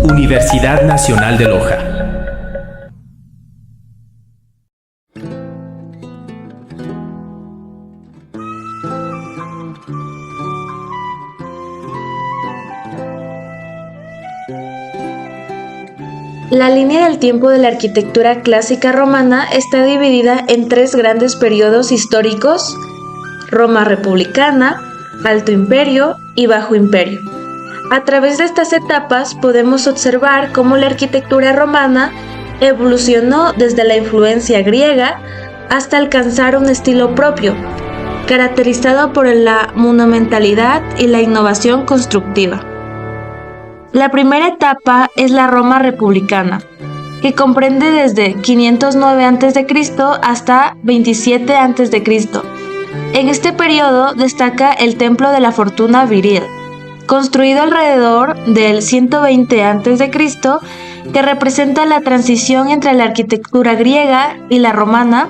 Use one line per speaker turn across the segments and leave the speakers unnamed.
Universidad Nacional de Loja.
La línea del tiempo de la arquitectura clásica romana está dividida en tres grandes periodos históricos: Roma republicana, Alto Imperio y Bajo Imperio. A través de estas etapas podemos observar cómo la arquitectura romana evolucionó desde la influencia griega hasta alcanzar un estilo propio, caracterizado por la monumentalidad y la innovación constructiva. La primera etapa es la Roma republicana, que comprende desde 509 a.C. hasta 27 a.C. En este periodo destaca el Templo de la Fortuna Viril, construido alrededor del 120 a.C., que representa la transición entre la arquitectura griega y la romana,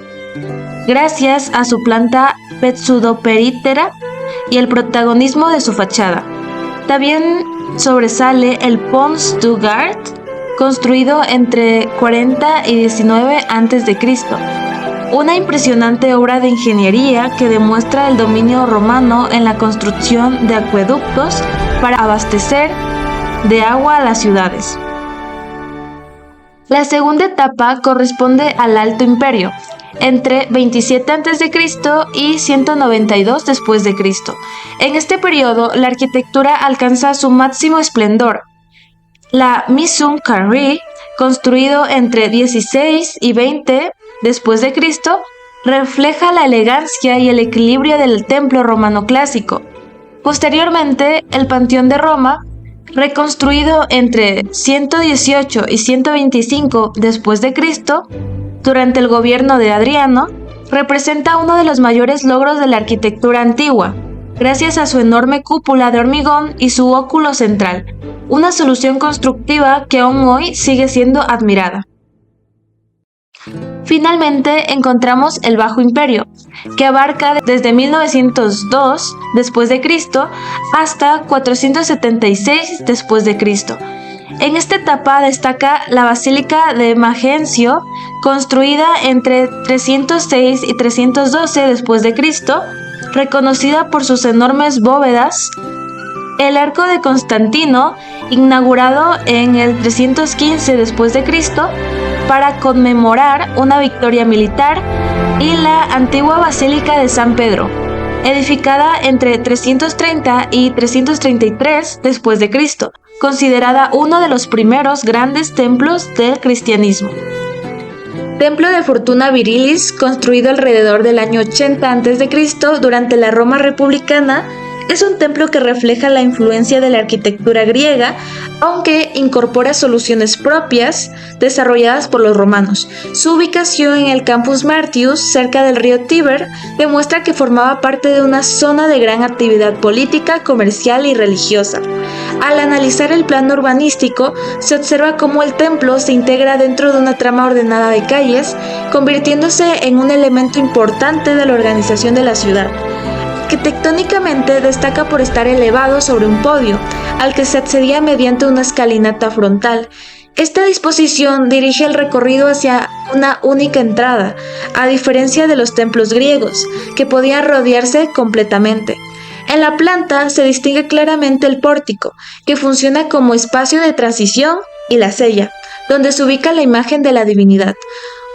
gracias a su planta pseudoperítera y el protagonismo de su fachada. También sobresale el Pons du Gard, construido entre 40 y 19 a.C., una impresionante obra de ingeniería que demuestra el dominio romano en la construcción de acueductos para abastecer de agua a las ciudades. La segunda etapa corresponde al Alto Imperio, entre 27 a.C. y 192 después de Cristo. En este periodo, la arquitectura alcanza su máximo esplendor. La Misum Carrée, construido entre 16 y 20 después de Cristo, refleja la elegancia y el equilibrio del templo romano clásico. Posteriormente, el Panteón de Roma, reconstruido entre 118 y 125 después de Cristo, durante el gobierno de Adriano, representa uno de los mayores logros de la arquitectura antigua, gracias a su enorme cúpula de hormigón y su óculo central, una solución constructiva que aún hoy sigue siendo admirada. Finalmente encontramos el Bajo Imperio, que abarca desde 1902 después de Cristo hasta 476 después de Cristo. En esta etapa destaca la Basílica de Magencio, construida entre 306 y 312 después de Cristo, reconocida por sus enormes bóvedas. El Arco de Constantino, inaugurado en el 315 después de Cristo para conmemorar una victoria militar, y la antigua Basílica de San Pedro, edificada entre 330 y 333 después de Cristo, considerada uno de los primeros grandes templos del cristianismo. Templo de Fortuna Virilis, construido alrededor del año 80 a.C. durante la Roma republicana, es un templo que refleja la influencia de la arquitectura griega, aunque incorpora soluciones propias desarrolladas por los romanos. Su ubicación en el Campus Martius, cerca del río Tíber, demuestra que formaba parte de una zona de gran actividad política, comercial y religiosa. Al analizar el plano urbanístico, se observa cómo el templo se integra dentro de una trama ordenada de calles, convirtiéndose en un elemento importante de la organización de la ciudad. Arquitectónicamente destaca por estar elevado sobre un podio, al que se accedía mediante una escalinata frontal. Esta disposición dirige el recorrido hacia una única entrada, a diferencia de los templos griegos, que podían rodearse completamente. En la planta se distingue claramente el pórtico, que funciona como espacio de transición, y la cella, donde se ubica la imagen de la divinidad.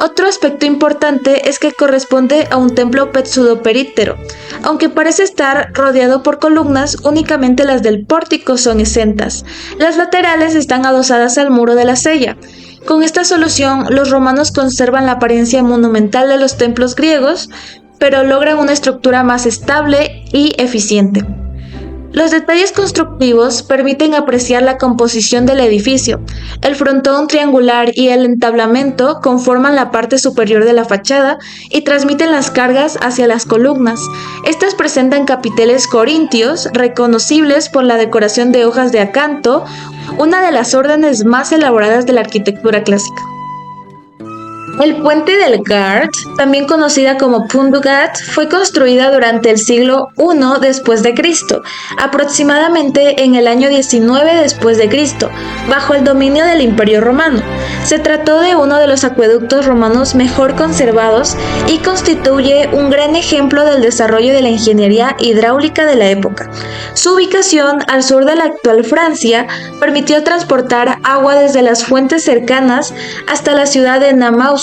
Otro aspecto importante es que corresponde a un templo pseudoperítero. Aunque parece estar rodeado por columnas, únicamente las del pórtico son exentas. Las laterales están adosadas al muro de la cella. Con esta solución, los romanos conservan la apariencia monumental de los templos griegos, pero logran una estructura más estable y eficiente. Los detalles constructivos permiten apreciar la composición del edificio. El frontón triangular y el entablamento conforman la parte superior de la fachada y transmiten las cargas hacia las columnas. Estas presentan capiteles corintios, reconocibles por la decoración de hojas de acanto, una de las órdenes más elaboradas de la arquitectura clásica. El puente del Gard, también conocida como Pont du Gard, fue construida durante el siglo I después de Cristo, aproximadamente en el año 19 después de Cristo, bajo el dominio del Imperio Romano. Se trató de uno de los acueductos romanos mejor conservados y constituye un gran ejemplo del desarrollo de la ingeniería hidráulica de la época. Su ubicación al sur de la actual Francia permitió transportar agua desde las fuentes cercanas hasta la ciudad de Naumburg,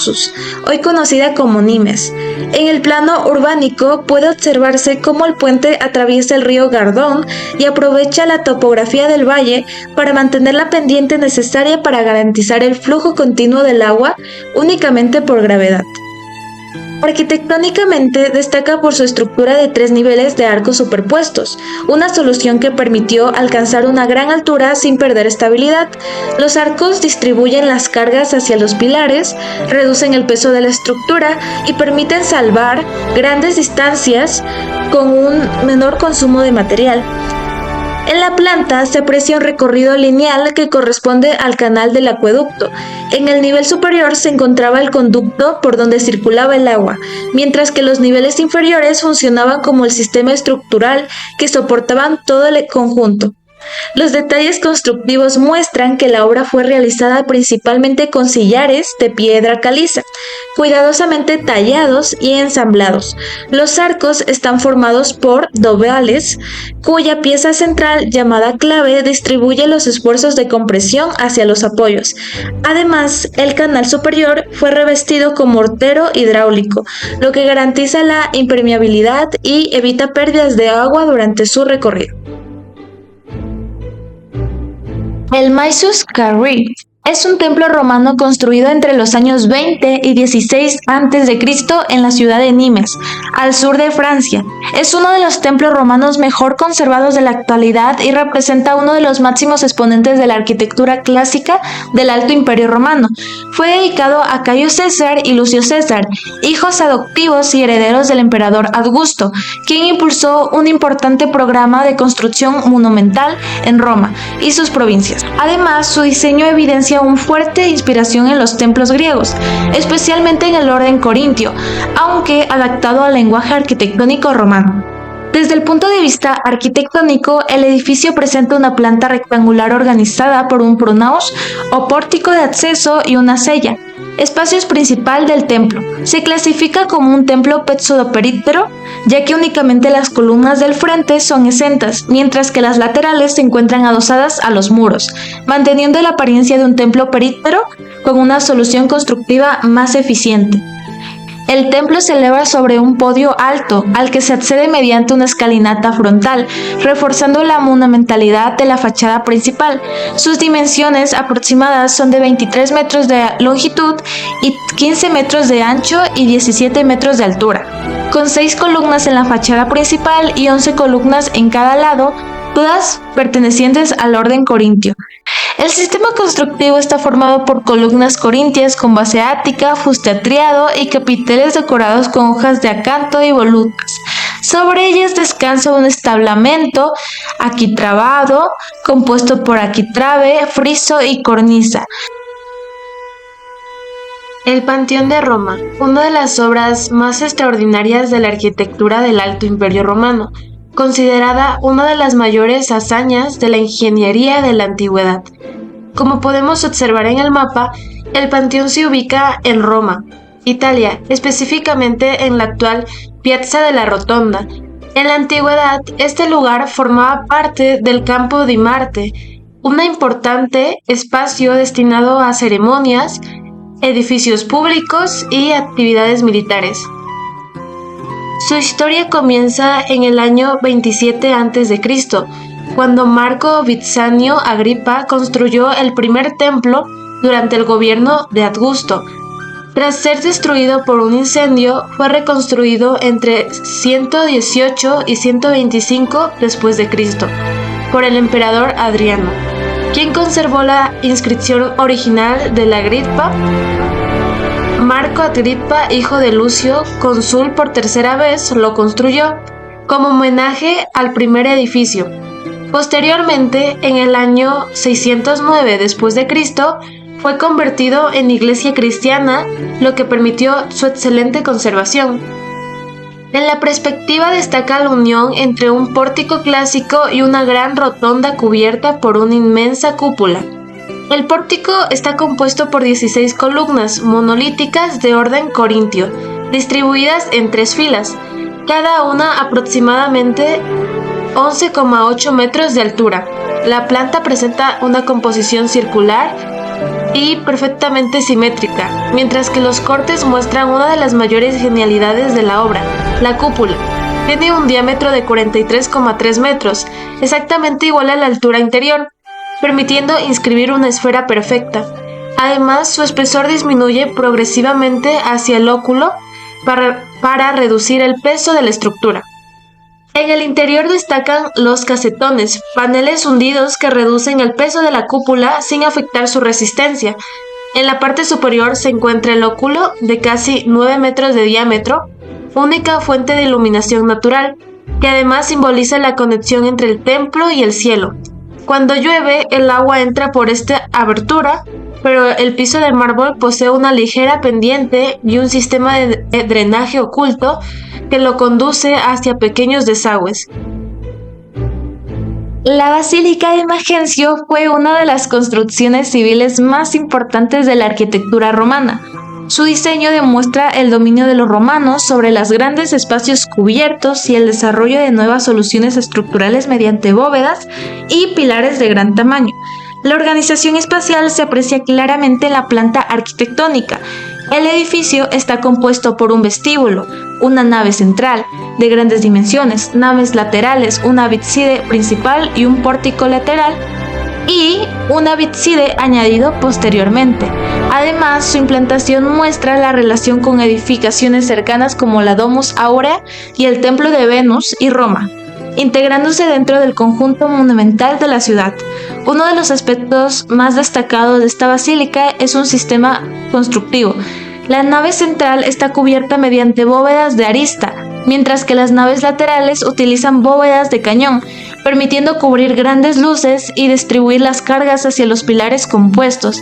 hoy conocida como Nimes. En el plano urbánico puede observarse cómo el puente atraviesa el río Gardón y aprovecha la topografía del valle para mantener la pendiente necesaria para garantizar el flujo continuo del agua únicamente por gravedad. Arquitectónicamente destaca por su estructura de 3 niveles de arcos superpuestos, una solución que permitió alcanzar una gran altura sin perder estabilidad. Los arcos distribuyen las cargas hacia los pilares, reducen el peso de la estructura y permiten salvar grandes distancias con un menor consumo de material. En la planta se aprecia un recorrido lineal que corresponde al canal del acueducto. En el nivel superior se encontraba el conducto por donde circulaba el agua, mientras que los niveles inferiores funcionaban como el sistema estructural que soportaban todo el conjunto. Los detalles constructivos muestran que la obra fue realizada principalmente con sillares de piedra caliza, cuidadosamente tallados y ensamblados. Los arcos están formados por dobales, cuya pieza central, llamada clave, distribuye los esfuerzos de compresión hacia los apoyos. Además, el canal superior fue revestido con mortero hidráulico, lo que garantiza la impermeabilidad y evita pérdidas de agua durante su recorrido. El Mysus Carré es un templo romano construido entre los años 20 y 16 a.C. en la ciudad de Nimes, al sur de Francia. Es uno de los templos romanos mejor conservados de la actualidad y representa uno de los máximos exponentes de la arquitectura clásica del Alto Imperio Romano. Fue dedicado a Cayo César y Lucio César, hijos adoptivos y herederos del emperador Augusto, quien impulsó un importante programa de construcción monumental en Roma y sus provincias. Además, su diseño evidencia una fuerte inspiración en los templos griegos, especialmente en el orden corintio, aunque adaptado al lenguaje arquitectónico romano. Desde el punto de vista arquitectónico, el edificio presenta una planta rectangular organizada por un pronaos o pórtico de acceso y una cella. Espacio principal del templo. Se clasifica como un templo pseudoperíptero, ya que únicamente las columnas del frente son exentas, mientras que las laterales se encuentran adosadas a los muros, manteniendo la apariencia de un templo períptero con una solución constructiva más eficiente. El templo se eleva sobre un podio alto, al que se accede mediante una escalinata frontal, reforzando la monumentalidad de la fachada principal. Sus dimensiones aproximadas son de 23 metros de longitud y 15 metros de ancho y 17 metros de altura, con 6 columnas en la fachada principal y 11 columnas en cada lado, todas pertenecientes al orden corintio. El sistema constructivo está formado por columnas corintias con base ática, fuste atriado y capiteles decorados con hojas de acanto y volutas. Sobre ellas descansa un establamento arquitrabado compuesto por arquitrabe, friso y cornisa. El Panteón de Roma, una de las obras más extraordinarias de la arquitectura del Alto Imperio Romano, considerada una de las mayores hazañas de la ingeniería de la antigüedad. Como podemos observar en el mapa, el panteón se ubica en Roma, Italia, específicamente en la actual Piazza della Rotonda. En la antigüedad, este lugar formaba parte del Campo di Marte, un importante espacio destinado a ceremonias, edificios públicos y actividades militares. Su historia comienza en el año 27 a.C., cuando Marco Vipsanio Agripa construyó el primer templo durante el gobierno de Augusto. Tras ser destruido por un incendio, fue reconstruido entre 118 y 125 después de Cristo por el emperador Adriano, quien conservó la inscripción original de la Agripa. Marco Agripa, hijo de Lucio, cónsul por tercera vez, lo construyó como homenaje al primer edificio. Posteriormente, en el año 609 después de Cristo, fue convertido en iglesia cristiana, lo que permitió su excelente conservación. En la perspectiva destaca la unión entre un pórtico clásico y una gran rotonda cubierta por una inmensa cúpula. El pórtico está compuesto por 16 columnas monolíticas de orden corintio, distribuidas en 3 filas, cada una aproximadamente 11,8 metros de altura. La planta presenta una composición circular y perfectamente simétrica, mientras que los cortes muestran una de las mayores genialidades de la obra, la cúpula. Tiene un diámetro de 43,3 metros, exactamente igual a la altura interior, permitiendo inscribir una esfera perfecta. Además, su espesor disminuye progresivamente hacia el óculo para reducir el peso de la estructura. En el interior destacan los casetones, paneles hundidos que reducen el peso de la cúpula sin afectar su resistencia. En la parte superior se encuentra el óculo de casi 9 metros de diámetro, única fuente de iluminación natural, que además simboliza la conexión entre el templo y el cielo. Cuando llueve, el agua entra por esta abertura, pero el piso de mármol posee una ligera pendiente y un sistema de drenaje oculto que lo conduce hacia pequeños desagües. La Basílica de Magencio fue una de las construcciones civiles más importantes de la arquitectura romana. Su diseño demuestra el dominio de los romanos sobre los grandes espacios cubiertos y el desarrollo de nuevas soluciones estructurales mediante bóvedas y pilares de gran tamaño. La organización espacial se aprecia claramente en la planta arquitectónica. El edificio está compuesto por un vestíbulo, una nave central de grandes dimensiones, naves laterales, una ábside principal y un pórtico lateral, y un ábside añadido posteriormente. Además, su implantación muestra la relación con edificaciones cercanas como la Domus Aurea y el Templo de Venus y Roma, integrándose dentro del conjunto monumental de la ciudad. Uno de los aspectos más destacados de esta basílica es un sistema constructivo. La nave central está cubierta mediante bóvedas de arista, mientras que las naves laterales utilizan bóvedas de cañón, permitiendo cubrir grandes luces y distribuir las cargas hacia los pilares compuestos.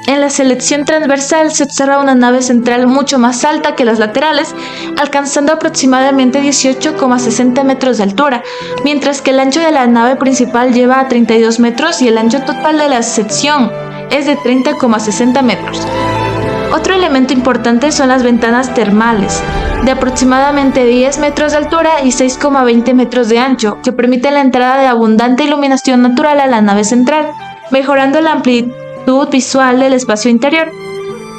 En la sección transversal se observa una nave central mucho más alta que las laterales, alcanzando aproximadamente 18,60 metros de altura, mientras que el ancho de la nave principal lleva a 32 metros y el ancho total de la sección es de 30,60 metros. Otro elemento importante son las ventanas termales, de aproximadamente 10 metros de altura y 6,20 metros de ancho, que permiten la entrada de abundante iluminación natural a la nave central, mejorando la amplitud visual del espacio interior.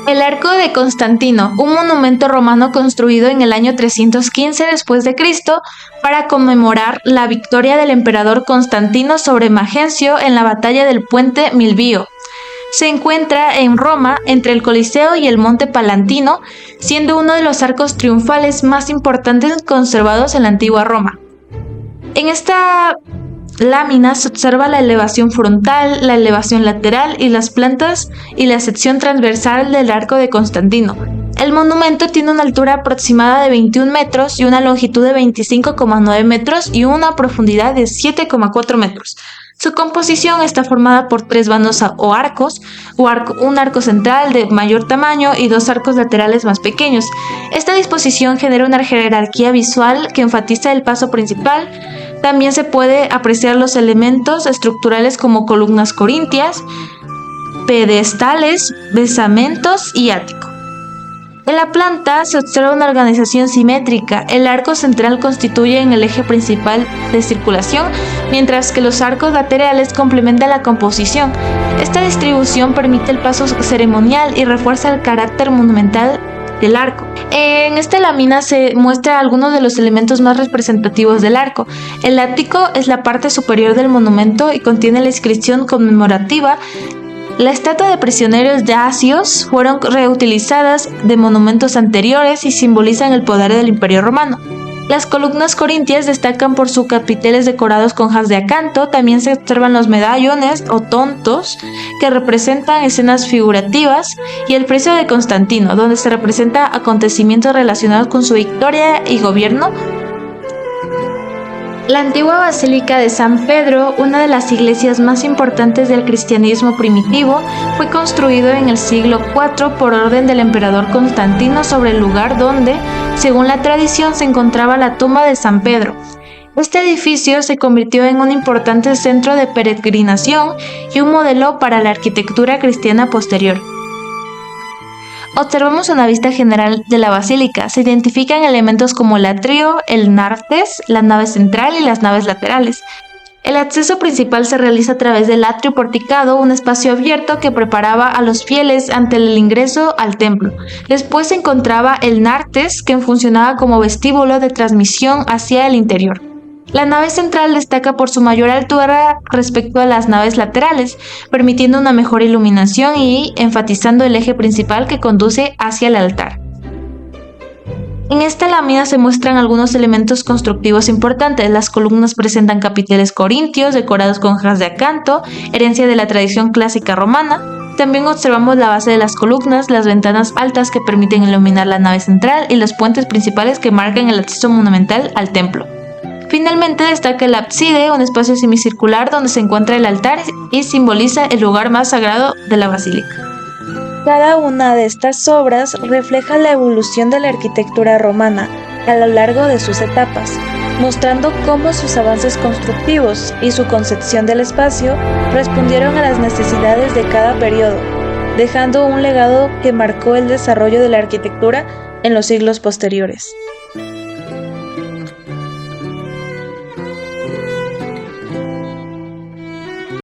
El Arco de Constantino, un monumento romano construido en el año 315 después de Cristo para conmemorar la victoria del emperador Constantino sobre Magencio en la batalla del puente Milvio. Se encuentra en Roma entre el Coliseo y el Monte Palantino, siendo uno de los arcos triunfales más importantes conservados en la antigua Roma. En esta lámina se observa la elevación frontal, la elevación lateral y las plantas y la sección transversal del Arco de Constantino. El monumento tiene una altura aproximada de 21 metros y una longitud de 25,9 metros y una profundidad de 7,4 metros. Su composición está formada por 3 vanos o arcos, un arco central de mayor tamaño y 2 arcos laterales más pequeños. Esta disposición genera una jerarquía visual que enfatiza el paso principal. También se puede apreciar los elementos estructurales como columnas corintias, pedestales, basamentos y ático. En la planta se observa una organización simétrica. El arco central constituye el eje principal de circulación, mientras que los arcos laterales complementan la composición. Esta distribución permite el paso ceremonial y refuerza el carácter monumental del arco. En esta lámina se muestra algunos de los elementos más representativos del arco. El ático es la parte superior del monumento y contiene la inscripción conmemorativa. La estatua de prisioneros de Asios fueron reutilizadas de monumentos anteriores y simbolizan el poder del Imperio Romano. Las columnas corintias destacan por sus capiteles decorados con haz de acanto. También se observan los medallones o tontos que representan escenas figurativas y el friso de Constantino, donde se representa acontecimientos relacionados con su victoria y gobierno. La antigua Basílica de San Pedro, una de las iglesias más importantes del cristianismo primitivo, fue construido en el siglo IV por orden del emperador Constantino sobre el lugar donde, según la tradición, se encontraba la tumba de San Pedro. Este edificio se convirtió en un importante centro de peregrinación y un modelo para la arquitectura cristiana posterior. Observamos una vista general de la basílica. Se identifican elementos como el atrio, el nartes, la nave central y las naves laterales. El acceso principal se realiza a través del atrio porticado, un espacio abierto que preparaba a los fieles ante el ingreso al templo. Después se encontraba el nartes, que funcionaba como vestíbulo de transmisión hacia el interior. La nave central destaca por su mayor altura respecto a las naves laterales, permitiendo una mejor iluminación y enfatizando el eje principal que conduce hacia el altar. En esta lámina se muestran algunos elementos constructivos importantes. Las columnas presentan capiteles corintios decorados con hojas de acanto, herencia de la tradición clásica romana. También observamos la base de las columnas, las ventanas altas que permiten iluminar la nave central y los puentes principales que marcan el acceso monumental al templo. Finalmente destaca el ábside, un espacio semicircular donde se encuentra el altar y simboliza el lugar más sagrado de la basílica. Cada una de estas obras refleja la evolución de la arquitectura romana a lo largo de sus etapas, mostrando cómo sus avances constructivos y su concepción del espacio respondieron a las necesidades de cada periodo, dejando un legado que marcó el desarrollo de la arquitectura en los siglos posteriores.